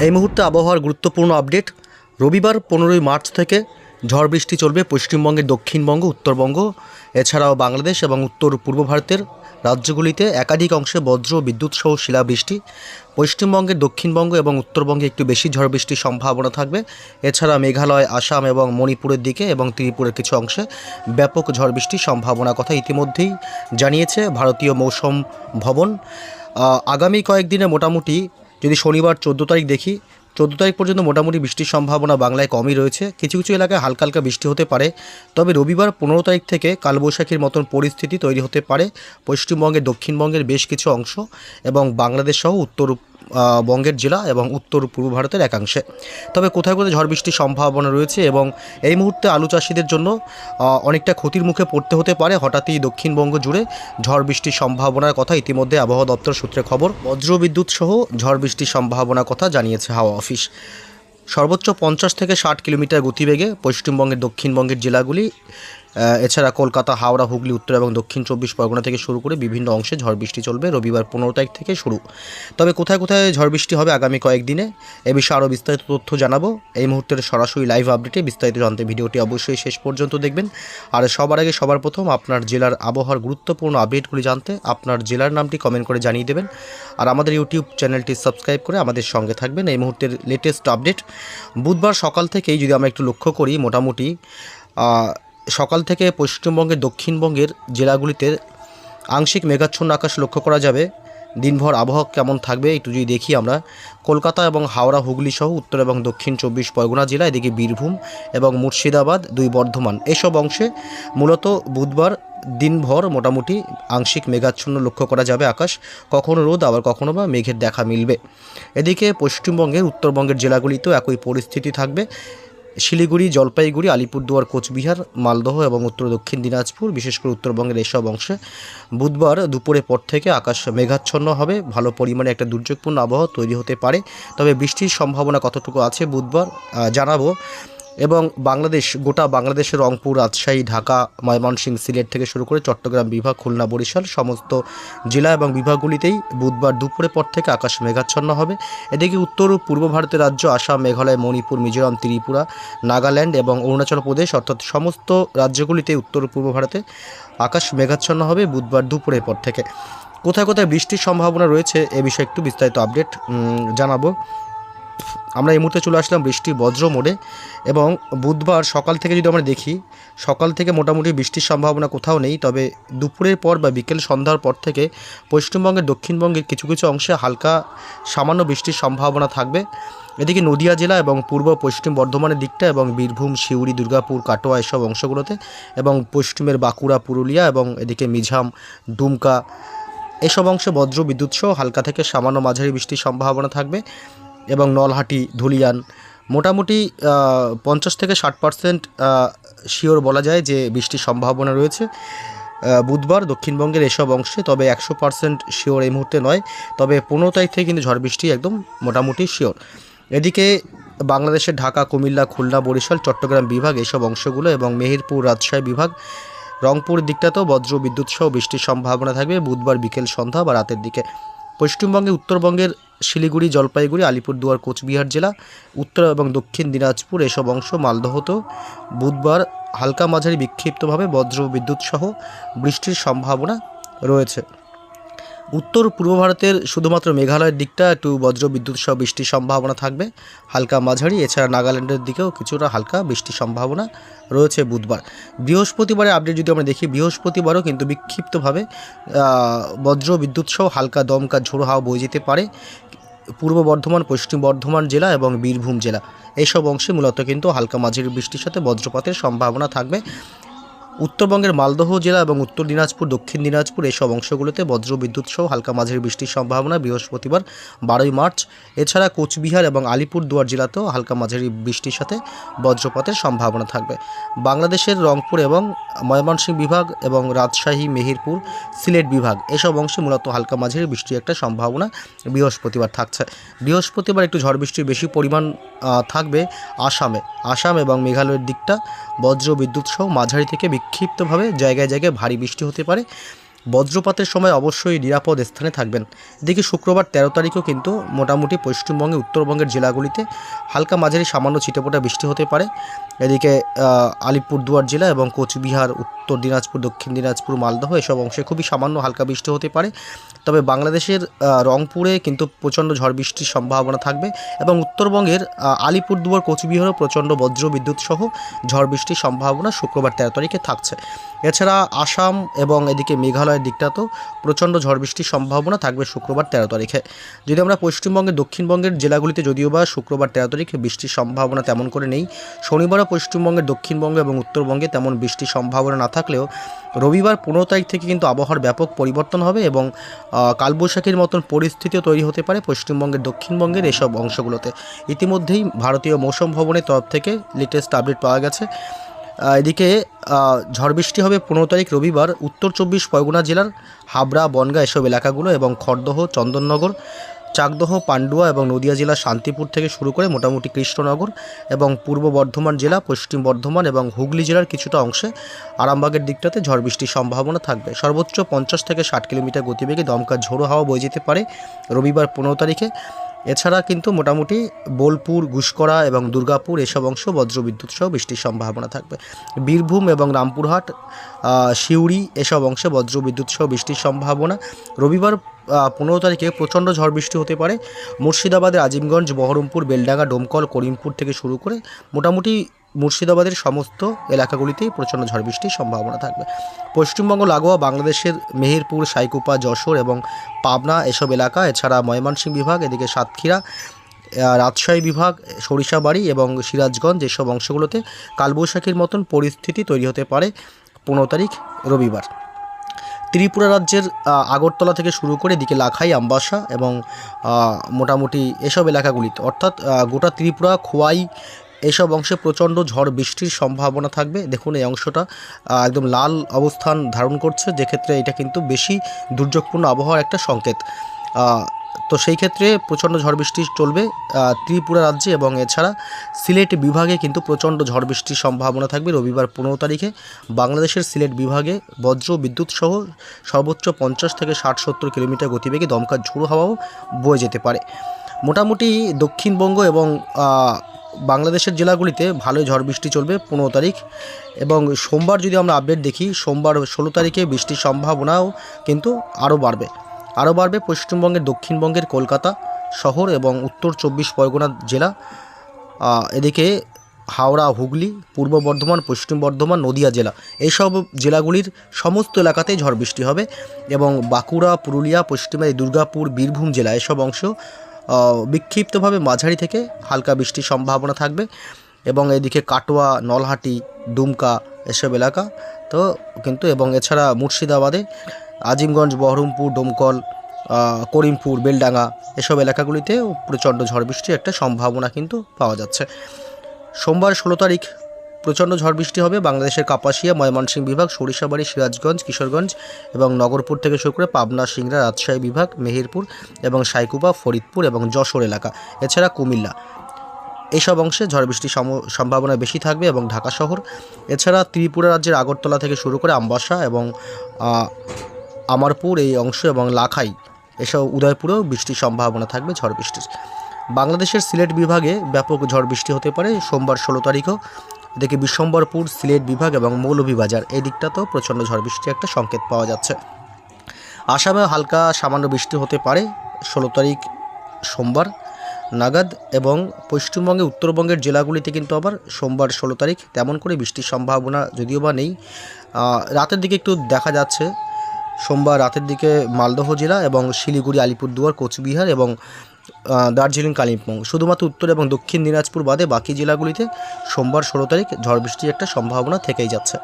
এই মুহূর্তে আবহাওয়ার গুরুত্বপূর্ণ আপডেট। রবিবার 15ই মার্চ থেকে ঝড় বৃষ্টি চলবে পশ্চিমবঙ্গের দক্ষিণবঙ্গ, উত্তরবঙ্গ, এছাড়াও বাংলাদেশ এবং উত্তর পূর্ব ভারতের রাজ্যগুলিতে একাধিক অংশে বজ্র বিদ্যুৎ সহ শিলাবৃষ্টি। পশ্চিমবঙ্গের দক্ষিণবঙ্গ এবং উত্তরবঙ্গে একটু বেশি ঝড় বৃষ্টির সম্ভাবনা থাকবে। এছাড়া মেঘালয়, আসাম এবং মণিপুরের দিকে এবং ত্রিপুরার কিছু অংশে ব্যাপক ঝড় বৃষ্টির সম্ভাবনার কথা ইতিমধ্যেই জানিয়েছে ভারতীয় মৌসুম ভবন। আগামী কয়েকদিনে মোটামুটি যদি শনিবার 14 তারিখ দেখি, 14 তারিখ পর্যন্ত মোটামুটি বৃষ্টির সম্ভাবনা বাংলায় কমই রয়েছে। কিছু কিছু এলাকায় হালকা হালকা বৃষ্টি হতে পারে। তবে রবিবার 15 তারিখ থেকে কালবৈশাখীর মতন পরিস্থিতি তৈরি হতে পারে পশ্চিমবঙ্গের দক্ষিণবঙ্গের বেশ কিছু অংশ এবং বাংলাদেশ সহ উত্তর বঙ্গের জেলা এবং উত্তর পূর্ব ভারতের একাংশে। তবে কোথায় কোথায় ঝড় বৃষ্টির সম্ভাবনা রয়েছে এবং এই মুহূর্তে আলু চাষিদের জন্য অনেকটা ক্ষতির মুখে পড়তে হতে পারে। হঠাৎই দক্ষিণবঙ্গ জুড়ে ঝড় বৃষ্টির সম্ভাবনার কথা ইতিমধ্যে আবহাওয়া দপ্তর সূত্রে খবর। বজ্রবিদ্যুৎ সহ ঝড় বৃষ্টির সম্ভাবনার কথা জানিয়েছে হাওয়া অফিস। সর্বোচ্চ 50 থেকে 60 কিলোমিটার গতিবেগে পশ্চিমবঙ্গের দক্ষিণবঙ্গের জেলাগুলি, এছাড়া কলকাতা, হাওড়া, হুগলি, উত্তর এবং দক্ষিণ 24 পরগনা থেকে শুরু করে বিভিন্ন অংশে ঝড় বৃষ্টি চলবে রবিবার 15 তারিখ থেকে শুরু। তবে কোথায় কোথায় ঝড় বৃষ্টি হবে আগামী কয়েকদিনে এ বিষয়ে আরও বিস্তারিত তথ্য জানাবো। এই মুহূর্তের সরাসরি লাইভ আপডেটে বিস্তারিত জানতে ভিডিওটি অবশ্যই শেষ পর্যন্ত দেখবেন। আর সবার আগে সবার প্রথম আপনার জেলার আবহাওয়ার গুরুত্বপূর্ণ আপডেটগুলি জানতে আপনার জেলার নামটি কমেন্ট করে জানিয়ে দেবেন। আর আমাদের ইউটিউব চ্যানেলটি সাবস্ক্রাইব করে আমাদের সঙ্গে থাকবেন। এই মুহূর্তের লেটেস্ট আপডেট বুধবার সকাল থেকেই যদি আমরা একটু লক্ষ্য করি, মোটামুটি সকাল থেকে পশ্চিমবঙ্গের দক্ষিণবঙ্গের জেলাগুলিতে আংশিক মেঘাচ্ছন্ন আকাশ লক্ষ্য করা যাবে। দিনভর আবহাওয়া কেমন থাকবে একটু যদি দেখি আমরা, কলকাতা এবং হাওড়া, হুগলি সহ উত্তর এবং দক্ষিণ 24 পরগনা জেলা, এদিকে বীরভূম এবং মুর্শিদাবাদ, 2 বর্ধমান, এসব অংশে মূলত বুধবার দিনভর মোটামুটি আংশিক মেঘাচ্ছন্ন লক্ষ্য করা যাবে আকাশ। কখনো রোদ আবার কখনো বা মেঘের দেখা মিলবে। এদিকে পশ্চিমবঙ্গের উত্তরবঙ্গের জেলাগুলিতেও একই পরিস্থিতি থাকবে। শিলিগুড়ি, জলপাইগুড়ি, আলিপুরদুয়ার, কোচবিহার, মালদহ এবং উত্তর দক্ষিণ দিনাজপুর, বিশেষ করে উত্তরবঙ্গের এসব অংশে বুধবার দুপুরের পর থেকে আকাশ মেঘাচ্ছন্ন হবে। ভালো পরিমাণে একটা দুর্যোগপূর্ণ আবহাওয়া তৈরি হতে পারে। তবে বৃষ্টির সম্ভাবনা কতটুকু আছে বুধবার জানাবো। এবং বাংলাদেশ, গোটা বাংলাদেশের রংপুর, রাজশাহী, ঢাকা, ময়মনসিংহ, সিলেট থেকে শুরু করে চট্টগ্রাম বিভাগ, খুলনা, বরিশাল সমস্ত জেলা এবং বিভাগগুলিতেই বুধবার দুপুরের পর থেকে আকাশ মেঘাচ্ছন্ন হবে। এদিকে উত্তর ও পূর্ব ভারতের রাজ্য আসাম, মেঘালয়, মণিপুর, মিজোরাম, ত্রিপুরা, নাগাল্যান্ড এবং অরুণাচল প্রদেশ অর্থাৎ সমস্ত রাজ্যগুলিতে উত্তর ও পূর্ব ভারতে আকাশ মেঘাচ্ছন্ন হবে বুধবার দুপুরের পর থেকে। কোথায় কোথায় বৃষ্টির সম্ভাবনা রয়েছে এ বিষয়ে একটু বিস্তারিত আপডেট জানাবো। আমরা এই মুহূর্তে চলে আসলাম বৃষ্টি বজ্র মোডে এবং বুধবার সকাল থেকে যদি আমরা দেখি, সকাল থেকে মোটামুটি বৃষ্টির সম্ভাবনা কোথাও নেই। তবে দুপুরের পর বা বিকেল সন্ধ্যার পর থেকে পশ্চিমবঙ্গের দক্ষিণবঙ্গের কিছু কিছু অংশে হালকা সামান্য বৃষ্টির সম্ভাবনা থাকবে। এদিকে নদিয়া জেলা এবং পূর্ব পশ্চিম বর্ধমানের দিকটা এবং বীরভূম, সিউড়ি, দুর্গাপুর, কাটোয়া এসব অংশগুলোতে এবং পশ্চিমের বাঁকুড়া, পুরুলিয়া এবং এদিকে মিঝাম, ডুমকা এসব অংশে বজ্র বিদ্যুৎ সহ হালকা থেকে সামান্য মাঝারি বৃষ্টির সম্ভাবনা থাকবে। এবং নলহাটি, ধুলিয়ান মোটামুটি 50 থেকে 60% শিওর বলা যায় যে বৃষ্টির সম্ভাবনা রয়েছে বুধবার দক্ষিণবঙ্গের এসব অংশে। তবে 100% শিওর এই মুহূর্তে নয়। তবে 15 তারিখ থেকে কিন্তু ঝড় বৃষ্টি একদম মোটামুটি শিওর। এদিকে বাংলাদেশের ঢাকা, কুমিল্লা, খুলনা, বরিশাল, চট্টগ্রাম বিভাগ এসব অংশগুলো এবং মেহেরপুর, রাজশাহী বিভাগ, রংপুর দিকটাতেও বজ্র বিদ্যুৎ সহ বৃষ্টির সম্ভাবনা থাকবে বুধবার বিকেল সন্ধ্যা বা রাতের দিকে। পশ্চিমবঙ্গে উত্তরবঙ্গের শিলিগুড়ি, জলপাইগুড়ি, আলিপুরদুয়ার, কোচবিহার জেলা, উত্তর এবং দক্ষিণ দিনাজপুর এসব অংশ, মালদহতেও বুধবার হালকা মাঝারি বিক্ষিপ্তভাবে বজ্র বিদ্যুৎ সহ বৃষ্টির সম্ভাবনা রয়েছে। উত্তর পূর্ব ভারতের শুধুমাত্র মেঘালয়ের দিকটা একটু বজ্র বিদ্যুৎ সহ বৃষ্টির সম্ভাবনা থাকবে হালকা মাঝারি। এছাড়া নাগাল্যান্ডের দিকেও কিছুটা হালকা বৃষ্টির সম্ভাবনা রয়েছে বুধবার। বৃহস্পতিবারের আপডেট যদি আমরা দেখি, বৃহস্পতিবারও কিন্তু বিক্ষিপ্তভাবে বজ্র বিদ্যুৎ সহ হালকা দমকা ঝোড়ো হাওয়া বয়ে যেতে পারে পূর্ব বর্ধমান, পশ্চিম বর্ধমান জেলা এবং বীরভূম জেলা এইসব অংশে মূলত কিন্তু হালকা মাঝারি বৃষ্টির সাথে বজ্রপাতের সম্ভাবনা থাকবে। উত্তরবঙ্গের মালদহ জেলা এবং উত্তর দিনাজপুর, দক্ষিণ দিনাজপুর এসব অংশগুলোতে বজ্র বিদ্যুৎ সহ হালকা মাঝারি বৃষ্টির সম্ভাবনা বৃহস্পতিবার 12ই মার্চ। এছাড়া কোচবিহার এবং আলিপুরদুয়ার জেলাতেও হালকা মাঝারি বৃষ্টির সাথে বজ্রপাতের সম্ভাবনা থাকবে। বাংলাদেশের রংপুর এবং ময়মনসিংহ বিভাগ এবং রাজশাহী, মেহেরপুর, সিলেট বিভাগ এসব অংশে মূলত হালকা মাঝারি বৃষ্টির একটা সম্ভাবনা বৃহস্পতিবার থাকছে। বৃহস্পতিবার একটু ঝড় বৃষ্টির বেশি পরিমাণ থাকবে আসাম এবং মেঘালয়ের দিকটা বজ্র বিদ্যুৎ সহ মাঝারি থেকে বিক্ষিপ্তভাবে জায়গায় জায়গায় ভারী বৃষ্টি হতে পারে বজ্রপাতের সময় অবশ্যই নিরাপদ স্থানে থাকবেন। এদিকে শুক্রবার 13 তারিখেও কিন্তু মোটামুটি পশ্চিমবঙ্গে উত্তরবঙ্গের জেলাগুলিতে হালকা মাঝারি সামান্য ছিটেফোঁটা বৃষ্টি হতে পারে। এদিকে আলিপুরদুয়ার জেলা এবং কোচবিহার, উত্তর দিনাজপুর, দক্ষিণ দিনাজপুর, মালদহ এসব অংশে খুবই সামান্য হালকা বৃষ্টি হতে পারে। তবে বাংলাদেশের রংপুরে কিন্তু প্রচণ্ড ঝড় বৃষ্টির সম্ভাবনা থাকবে এবং উত্তরবঙ্গের আলিপুরদুয়ার, কোচবিহারও প্রচণ্ড বজ্র বিদ্যুৎ সহ ঝড় বৃষ্টির সম্ভাবনা শুক্রবার 13 তারিখে থাকছে। এছাড়া আসাম এবং এদিকে মেঘালয়ের দিকটাতেও প্রচণ্ড ঝড় বৃষ্টির সম্ভাবনা থাকবে শুক্রবার 13 তারিখে। যদি আমরা পশ্চিমবঙ্গের দক্ষিণবঙ্গের জেলাগুলিতে যদিও বা শুক্রবার 13 তারিখে বৃষ্টির সম্ভাবনা তেমন করে নেই, শনিবারও পশ্চিমবঙ্গের দক্ষিণবঙ্গ এবং উত্তরবঙ্গে তেমন বৃষ্টির সম্ভাবনা না থাকলেও রবিবার 15 তারিখ থেকে কিন্তু আবহাওয়ার ব্যাপক পরিবর্তন হবে এবং কালবৈশাখীর মতন পরিস্থিতিও তৈরি হতে পারে পশ্চিমবঙ্গের দক্ষিণবঙ্গের এসব অংশগুলোতে। ইতিমধ্যেই ভারতীয় মৌসুম ভবনের তরফ থেকে লেটেস্ট আপডেট পাওয়া গেছে। এদিকে ঝড় বৃষ্টি হবে 15 তারিখ রবিবার উত্তর 24 পরগনা জেলার হাবড়া, বনগাঁ এসব এলাকাগুলো এবং খড়দহ, চন্দননগর, চাকদহ, পান্ডুয়া এবং নদিয়া জেলার শান্তিপুর থেকে শুরু করে মোটামুটি কৃষ্ণনগর এবং পূর্ব বর্ধমান জেলা, পশ্চিম বর্ধমান এবং হুগলি জেলার কিছুটা অংশে আরামবাগের দিকটাতে ঝড় বৃষ্টির সম্ভাবনা থাকবে। সর্বোচ্চ 50 থেকে 60 কিলোমিটার গতিবেগে দমকা ঝোড়ো হাওয়া বয়ে যেতে পারে রবিবার 15 তারিখে। এছাড়া কিন্তু মোটামুটি বোলপুর, গুসকরা এবং দুর্গাপুর এসব অংশ বজ্রবিদ্যুৎ সহ বৃষ্টির সম্ভাবনা থাকবে। বীরভূম এবং রামপুরহাট, সিউড়ি এসব অংশে বজ্রবিদ্যুৎ সহ বৃষ্টির সম্ভাবনা। রবিবার 15 তারিখে প্রচণ্ড ঝড় বৃষ্টি হতে পারে মুর্শিদাবাদের আজিমগঞ্জ, বহরমপুর, বেলডাঙ্গা, ডোমকল, করিমপুর থেকে শুরু করে মোটামুটি মুর্শিদাবাদের সমস্ত এলাকাগুলিতেই প্রচণ্ড ঝড় বৃষ্টির সম্ভাবনা থাকবে। পশ্চিমবঙ্গ লাগোয়া বাংলাদেশের মেহেরপুর, সাইকুপা, যশোর এবং পাবনা এসব এলাকা, এছাড়া ময়মনসিংহ বিভাগ, এদিকে সাতক্ষীরা, রাজশাহী বিভাগ, সরিষাবাড়ি এবং সিরাজগঞ্জ এসব অংশগুলোতে কালবৈশাখীর মতন পরিস্থিতি তৈরি হতে পারে 15 তারিখ রবিবার। ত্রিপুরা রাজ্যের আগরতলা থেকে শুরু করে এদিকে লাখাই, আমবাসা এবং মোটামুটি এসব এলাকাগুলিতে অর্থাৎ গোটা ত্রিপুরা, খোয়াই এসব অংশে প্রচণ্ড ঝড় বৃষ্টির সম্ভাবনা থাকবে। দেখুন এই অংশটা একদম লাল অবস্থান ধারণ করছে, যেক্ষেত্রে এটা কিন্তু বেশি দুর্যোগপূর্ণ আবহাওয়ার একটা সংকেত। তো সেই ক্ষেত্রে প্রচণ্ড ঝড় বৃষ্টি চলবে ত্রিপুরা রাজ্যে এবং এছাড়া সিলেট বিভাগে কিন্তু প্রচণ্ড ঝড় বৃষ্টির সম্ভাবনা থাকবে রবিবার 15 তারিখে। বাংলাদেশের সিলেট বিভাগে বজ্র বিদ্যুৎ সহ সর্বোচ্চ 50 থেকে 60-70 কিলোমিটার গতিবেগে দমকা ঝোড়ো হাওয়াও বয়ে যেতে পারে। মোটামুটি দক্ষিণবঙ্গ এবং বাংলাদেশের জেলাগুলিতে ভালোই ঝড় বৃষ্টি চলবে 15 তারিখ এবং সোমবার যদি আমরা আপডেট দেখি, সোমবার 16 তারিখে বৃষ্টির সম্ভাবনাও কিন্তু আরও বাড়বে পশ্চিমবঙ্গের দক্ষিণবঙ্গের কলকাতা শহর এবং উত্তর 24 পরগনা জেলা, এদিকে হাওড়া, হুগলি, পূর্ব বর্ধমান, পশ্চিম বর্ধমান, নদিয়া জেলা এইসব জেলাগুলির সমস্ত এলাকাতেই ঝড় বৃষ্টি হবে এবং বাঁকুড়া, পুরুলিয়া, পশ্চিমে দুর্গাপুর, বীরভূম জেলা এসব অংশ বিক্ষিপ্তভাবে মাঝারি থেকে হালকা বৃষ্টির সম্ভাবনা থাকবে এবং এদিকে কাটোয়া, নলহাটি, দুমকা এসব এলাকা তো কিন্তু এবং এছাড়া মুর্শিদাবাদে আজিমগঞ্জ, বহরমপুর, ডোমকল, করিমপুর, বেলডাঙ্গা এসব এলাকাগুলিতেও প্রচণ্ড ঝড় বৃষ্টির একটা সম্ভাবনা কিন্তু পাওয়া যাচ্ছে। সোমবার 16 তারিখ প্রচণ্ড ঝড় বৃষ্টি হবে বাংলাদেশের কাপাসিয়া, ময়মনসিংহ বিভাগ, সরিষাবাড়ি, সিরাজগঞ্জ, কিশোরগঞ্জ এবং নগরপুর থেকে শুরু করে পাবনা, সিংড়া, রাজশাহী বিভাগ, মেহেরপুর এবং সাইকুপা, ফরিদপুর এবং যশোর এলাকা, এছাড়া কুমিল্লা এইসব অংশে ঝড় বৃষ্টির সম্ভাবনা বেশি থাকবে এবং ঢাকা শহর, এছাড়া ত্রিপুরা রাজ্যের আগরতলা থেকে শুরু করে আমবাসা এবং আমারপুর এই অংশ এবং লাখাই এসব উদয়পুরেও বৃষ্টির সম্ভাবনা থাকবে ঝড় বৃষ্টির। বাংলাদেশের সিলেট বিভাগে ব্যাপক ঝড় বৃষ্টি হতে পারে সোমবার 16 তারিখও। দেখি বিশ্বম্বরপুর, সিলেট বিভাগ এবং মৌলভীবাজার এই দিকটাতেও প্রচণ্ড ঝড় বৃষ্টির একটা সংকেত পাওয়া যাচ্ছে। আসামেও হালকা সামান্য বৃষ্টি হতে পারে 16 তারিখ সোমবার নাগাদ এবং পশ্চিমবঙ্গে উত্তরবঙ্গের জেলাগুলিতে কিন্তু আবার সোমবার 16 তারিখ তেমন করে বৃষ্টির সম্ভাবনা যদিও বা নেই। রাতের দিকে একটু দেখা যাচ্ছে সোমবার রাতের দিকে মালদহ জেলা এবং শিলিগুড়ি, আলিপুরদুয়ার, কোচবিহার এবং দার্জিলিং, কালিম্পং শুধুমাত্র উত্তর এবং দক্ষিণ দিনাজপুর বাদে বাকি জেলাগুলিতে সোমবার 16 তারিখ ঝড় বৃষ্টির একটা সম্ভাবনা থেকেই যাচ্ছে।